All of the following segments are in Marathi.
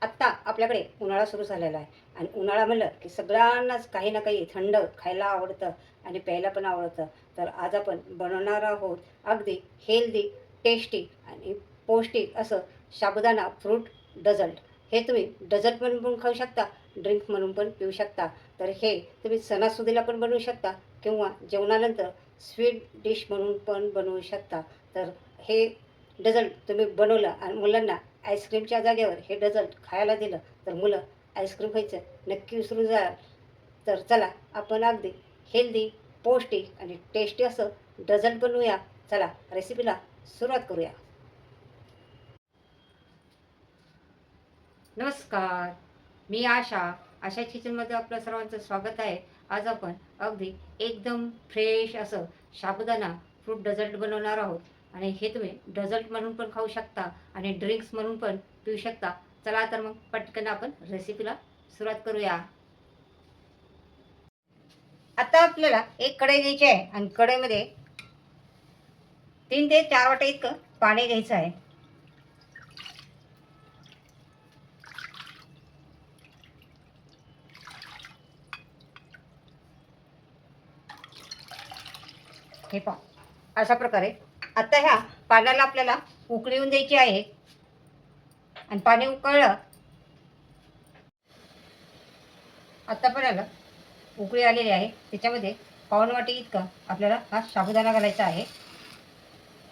आत्ता आपल्याकडे उन्हाळा सुरू झालेला आहे आणि उन्हाळा म्हणलं की सगळ्यांनाच काही ना काही थंड खायला आवडतं आणि प्यायला पण आवडतं. तर आज आपण बनवणार आहोत अगदी हेल्दी, टेस्टी आणि पौष्टिक असं साबुदाणा फ्रूट डेझर्ट. हे तुम्ही डेझर्ट म्हणून पण खाऊ शकता, ड्रिंक म्हणून पण पिऊ शकता. तर हे तुम्ही सणासुदीला पण बनवू शकता किंवा जेवणानंतर स्वीट डिश म्हणून पण बनवू शकता. तर हे डेझर्ट तुम्ही बनवलं आणि मुलांना आईस्क्रीमच्या जागेवर हे डेझर्ट खायला दिलं तर मुलं आईस्क्रीम खायचं नक्की विसरून जाल. तर चला आपण अगदी हेल्दी, पौष्टिक आणि टेस्टी असं डेझर्ट बनवूया. चला रेसिपीला सुरुवात करूया. नमस्कार, मी आशा किचनमध्ये आपलं सर्वांचं स्वागत आहे. आज आपण अगदी एकदम फ्रेश असं साबुदाणा फ्रूट डेझर्ट बनवणार आहोत आणि हे तुम्ही डेझर्ट म्हणून पण खाऊ शकता आणि ड्रिंक्स म्हणून पण पिऊ शकता. चला तर मग पटकन आपण रेसिपीला सुरुवात करूया. आता आपल्याला एक कढई घ्यायची आहे आणि कढईमध्ये 3 ते 4 वाटे इतकं पाणी घ्यायचं आहे. हे पहा अशा प्रकारे आता ह्या पाण्याला आपल्याला उकळी येऊन द्यायची आहे आणि पाणी उकळलं. आता आपल्याला उकळी आलेली आहे, त्याच्यामध्ये पाऊण वाटी इतका आपल्याला हा साबुदाणा घालायचा आहे.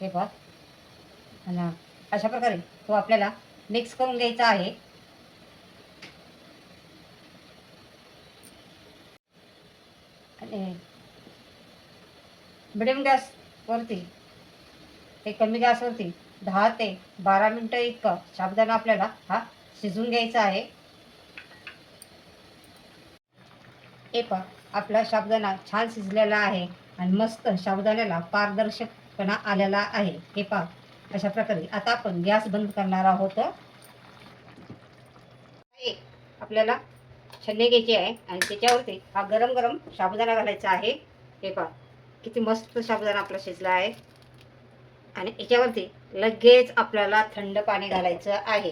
हे पहा आणि अशा प्रकारे तो आपल्याला मिक्स करून घ्यायचा आहे. आणि मिडियम गॅसवरती ते कमी गॅसवरती 10 ते 12 मिनटं इतका साबुदाणा आपल्याला हा शिजवून घ्यायचा आहे. हे पहा आपला साबुदाणा छान शिजलेला आहे आणि मस्त साबुदाण्याला पारदर्शकपणा आलेला आहे. हे पहा अशा प्रकारे आता आपण गॅस बंद करणार आहोत. एक आपल्याला छन्नी घ्यायची आहे आणि त्याच्यावरती हा गरम गरम साबुदाणा घालायचा आहे. हे पहा किती मस्त साबुदाणा आपला शिजला आहे आणि याच्यावरती लगेच आपल्याला थंड पाणी घालायचं आहे.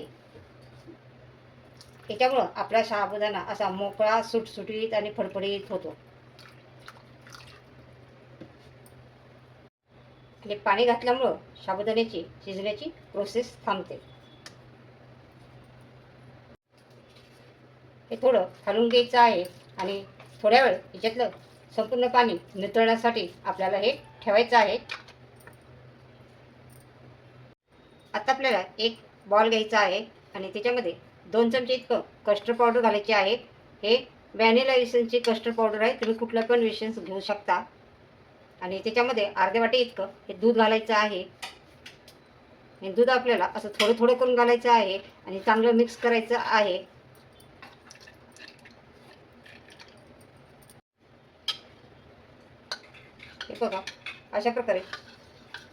त्याच्यामुळं आपला साबुदाणा असा मोकळा, सुटसुटीत आणि फडफडीत होतो. आणि पाणी घातल्यामुळं साबुदाण्याची शिजण्याची प्रोसेस थांबते. हे थोडं हलवून घ्यायचं आहे आणि थोड्या वेळ याच्यातलं संपूर्ण पाणी नितळण्यासाठी आपल्याला हे ठेवायचं आहे. आता आपल्याला एक बॉल घ्यायचा आहे आणि त्याच्यामध्ये 2 चमचे इतकं कस्टर्ड पावडर घालायचे आहे. हे व्हॅनिला इसेन्सची कस्टर्ड पावडर आहे, तुम्ही कुठला पण इसेन्स घेऊ शकता. आणि त्याच्यामध्ये अर्धे वाटी इतकं हे दूध घालायचं आहे. हे दूध आपल्याला असं थोडं थोडं करून घालायचं आहे आणि चांगलं मिक्स करायचं आहे. हे बघा अशा प्रकारे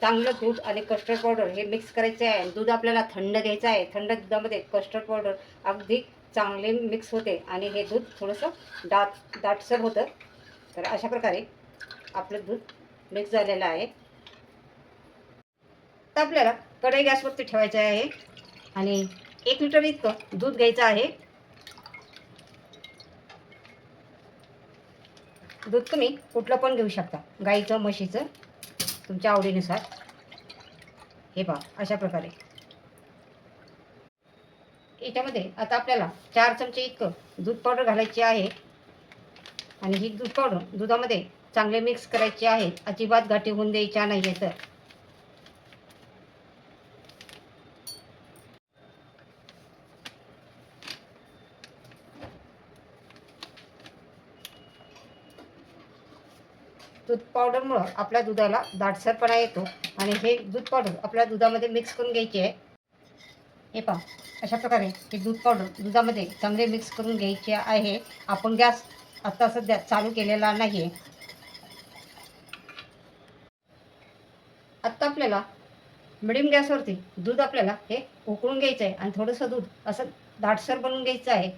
चांगलं दूध आणि कस्टर्ड पावडर हे मिक्स करायचं आहे. दूध आपल्याला थंड घ्यायचं आहे. थंड दुधामध्ये कस्टर्ड पावडर अगदी चांगले मिक्स होते आणि हे दूध थोडंसं दाटसर होतं. तर अशा प्रकारे आपलं दूध मिक्स झालेलं आहे. तर आपल्याला कढई गॅसवरती ठेवायचं आहे आणि 1 लिटर इतकं दूध घ्यायचं आहे. दूध तुम्ही कुठलं पण घेऊ शकता, गाईचं, म्हशीचं, तुमच्या आवडीनुसार. हे पहा अशा प्रकारे याच्यामध्ये आता आपल्याला 4 चमचे इतकं दूध पावडर घालायची आहे आणि ही दूध पावडर दुधामध्ये चांगले मिक्स करायचे आहे. अजिबात गाठी होऊन द्यायच्या नाही आहे. तर दूध पावडरमुळं आपल्या दुधाला दाटसरपणा येतो आणि हे दूध पावडर आपल्या दुधामध्ये मिक्स करून घ्यायची आहे. हे पहा अशा प्रकारे हे दूध पावडर दुधामध्ये चांगले मिक्स करून घ्यायचे आहे. आपण गॅस आता सध्या चालू केलेला नाही आहे. आत्ता आपल्याला मिडियम गॅसवरती दूध आपल्याला हे उकळून घ्यायचं आहे आणि थोडंसं दूध असं दाटसर बनवून घ्यायचं आहे.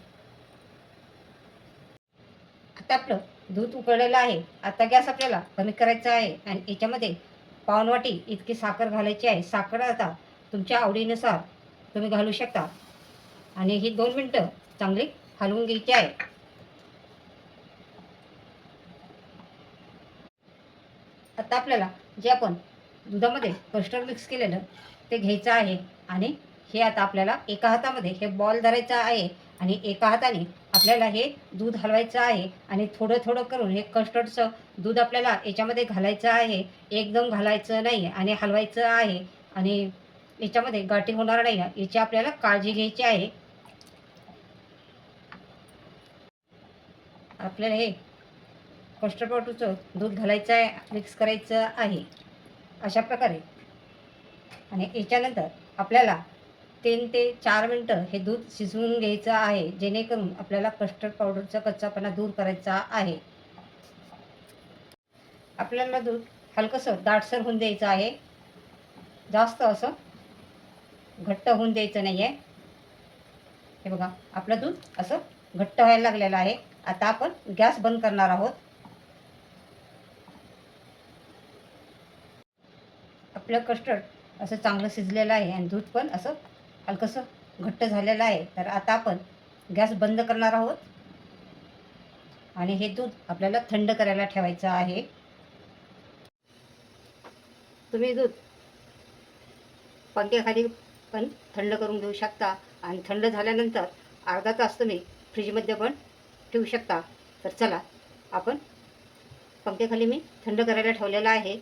आता आपलं दूध उकळलेलं आहे. आता गॅस आपल्याला कमी करायचा आहे आणि याच्यामध्ये पाऊण वाटी इतकी साखर घालायची आहे. साखर आता तुमच्या आवडीनुसार तुम्ही घालू शकता. आणि ही 2 मिनटं चांगली हलवून घ्यायची आहे. आता आपल्याला जे आपण दुधामध्ये कस्टर्ड मिक्स केलेलं ते घ्यायचं आहे आणि हे आता आपल्याला एका हातामध्ये हे बॉल धरायचा आहे आणि एका हाताने आपल्याला हे दूध हलवायचं आहे आणि थोडं थोडं करून हे कस्टर्डचं दूध आपल्याला याच्यामध्ये घालायचं आहे. एकदम घालायचं नाही आणि हलवायचं आहे आणि याच्यामध्ये गाठी होणार नाही याची आपल्याला काळजी घ्यायची आहे. आपल्याला हे कस्टर्ड पावडरचं दूध घालायचं आहे, मिक्स करायचं आहे अशा प्रकारे. आणि याच्यानंतर आपल्याला 3 ते 4 मिनटं हे दूध शिजवून घ्यायचं आहे, जेणेकरून आपल्याला कस्टर्ड पावडरचा कच्चापणा दूर करायचा आहे. आपल्याला दूध हलकंसं दाटसर होऊन द्यायचं आहे, जास्त असं घट्ट होऊन द्यायचं नाही आहे. हे बघा, आपलं दूध असं घट्ट व्हायला लागलेलं आहे. आता आपण गॅस बंद करणार आहोत. आपलं कस्टर्ड असं चांगलं शिजलेलं आहे आणि दूध पण असं हलकंसं घट्ट झालेलं आहे. तर आता आपण गॅस बंद करणार आहोत आणि हे दूध आपल्याला थंड करायला ठेवायचं आहे. तुम्ही दूध पंख्याखाली पण थंड करून घेऊ शकता आणि थंड झाल्यानंतर अर्धा तास तुम्ही फ्रीजमध्ये पण ठेवू शकता. तर चला, आपण पंख्याखाली मी थंड करायला ठेवलेला आहे.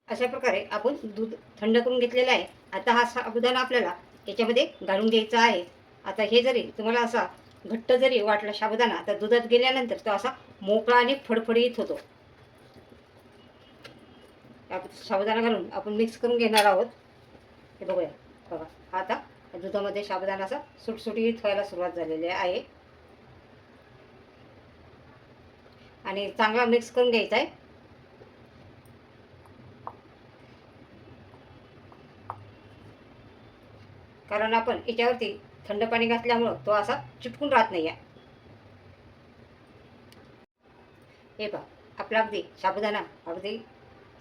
अशा प्रकारे आपण दूध थंड करून घेतलेलं आहे. आता हा साबुदाणा आपल्याला याच्यामध्ये घालून घ्यायचा आहे. आता हे जरी तुम्हाला असा घट्ट जरी वाटला साबुदाणा, तर दुधात गेल्यानंतर तो असा मोकळा आणि फडफडीत होतो. साबुदाणा घालून आपण मिक्स करून घेणार आहोत. हे बघूया, बघा आता दुधामध्ये साबुदाणा असा सुटसुटीत व्हायला सुरुवात झालेली आहे आणि चांगला मिक्स करून घ्यायचा आहे. कारण आपण याच्यावरती थंड पाणी घातल्यामुळं तो असा चिटकून राहत नाही आहे. हे पहा, आपला अगदी साबुदाणा अगदी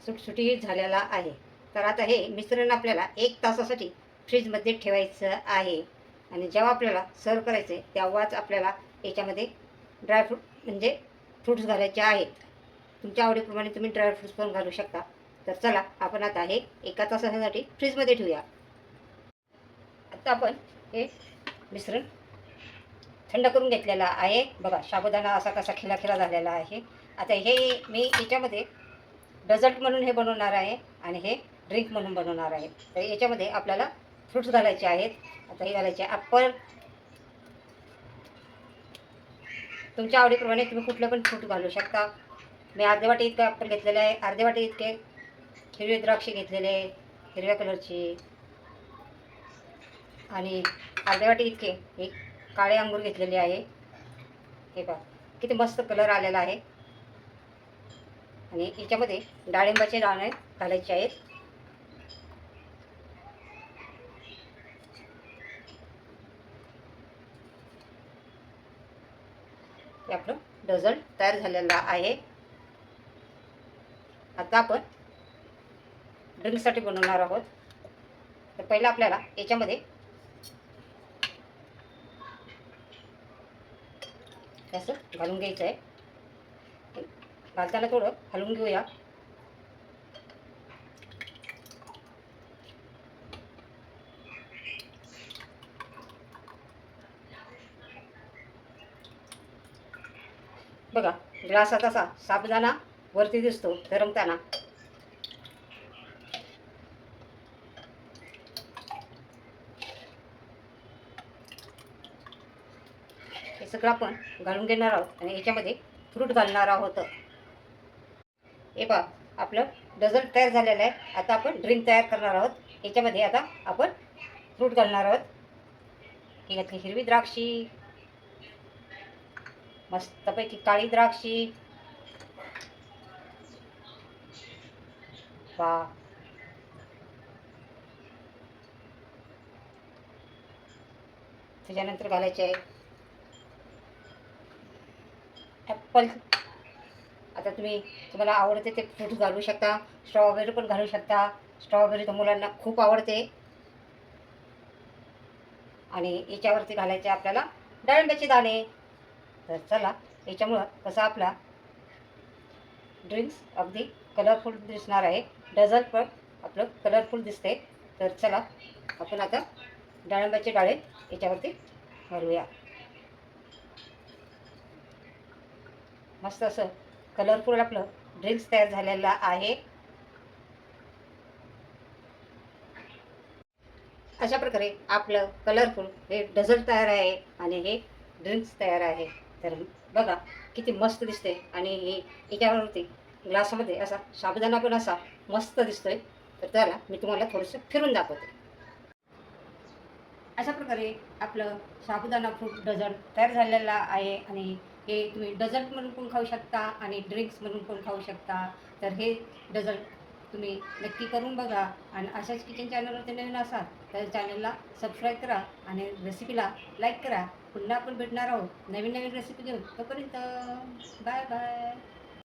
सुटसुटीत झालेला आहे. तर आता हे मिश्रण आपल्याला 1 तासासाठी फ्रीजमध्ये ठेवायचं आहे आणि जेव्हा आपल्याला सर्व करायचं आहे तेव्हाच आपल्याला याच्यामध्ये ड्रायफ्रूट म्हणजे फ्रूट्स घालायचे आहेत. तुमच्या आवडीप्रमाणे तुम्ही ड्रायफ्रूट्स पण घालू शकता. तर चला, आपण आता हे 1 तासासाठी फ्रीजमध्ये ठेवूया. आता आपण हे मिश्रण थंड करून घेतलेला आहे. बघा, साबुदाणा असा कसा खिलाखिला झालेला आहे. आता हे मी याच्यामध्ये डेझर्ट म्हणून हे बनवणार आहे आणि हे ड्रिंक म्हणून बनवणार आहे. तर याच्यामध्ये आपल्याला फ्रूट्स घालायचे आहेत. आता हे घालायचे ॲपल. तुमच्या आवडीप्रमाणे तुम्ही कुठलं पण फ्रूट घालू शकता. मी अर्धे वाटी इतकं ॲपल घेतलेलं आहे, अर्धे वाटी इतके हिरवे द्राक्षे घेतलेले आहे हिरव्या कलरची आणि अर्ध्या वाटी इतके एक काळे अंगूर घेतलेले आहे. हे पहा, किती मस्त कलर आलेला आहे. आणि याच्यामध्ये डाळिंबाचे दाणे घालायचे आहेत. हे आपलं डेझर्ट तयार झालेलं आहे. आता आपण ड्रिंकसाठी बनवणार आहोत. तर पहिलं आपल्याला याच्यामध्ये असं घालून घ्यायचं आहे. घालताना थोडं हलवून घेऊया. बघा, ग्लासात असा साबुदाणा वरती दिसतो तरंगताना. हे सगळं आपण घालून घेणार आहोत आणि याच्यामध्ये फ्रूट घालणार आहोत. हे पहा, आपलं डेझर्ट तयार झालेलं आहे. आता आपण ड्रिंक तयार करणार आहोत. याच्यामध्ये आता आपण फ्रूट घालणार आहोत. ही घातली हिरवी द्राक्षी, मस्तपैकी काळी द्राक्षी. वा, त्याच्यानंतर घालायचे आहे ॲपल. आता तुम्हाला आवडते ते फ्रूट घालू शकता. स्ट्रॉबेरी पण घालू शकता. स्ट्रॉबेरी तर मुलांना खूप आवडते. आणि याच्यावरती घालायचे आपल्याला डाळिंबाचे दाणे. तर चला, याच्यामुळं कसं आपला ड्रिंक्स अगदी कलरफुल दिसणार आहे. डेझर्ट पण आपलं कलरफुल दिसते. तर चला, आपण आता डाळिंबाचे डाळे याच्यावरती घालूया. मस्त असं कलरफुल आपलं ड्रिंक्स तयार झालेलं आहे. अशा प्रकारे आपलं कलरफुल हे डेझर्ट तयार आहे आणि हे ड्रिंक्स तयार आहे. तर बघा किती मस्त दिसते. आणि हे याच्यावरती ग्लासमध्ये असा साबुदाणा पण असा मस्त दिसतोय. तर त्याला मी तुम्हाला थोडंसं फिरून दाखवते. अशा प्रकारे आपलं साबुदाणा फ्रूट डेझर्ट तयार झालेला आहे. आणि हे तुम्ही डेझर्ट म्हणून पण खाऊ शकता आणि ड्रिंक्स म्हणून पण खाऊ शकता. तर हे डेझर्ट तुम्ही नक्की करून बघा. आणि अशाच किचन चॅनलवरती नवीन असाल तर चॅनलला सबस्क्राईब करा आणि रेसिपीला लाईक करा. पुन्हा आपण भेटणार आहोत नवीन नवीन रेसिपी घेऊन. तोपर्यंत बाय बाय.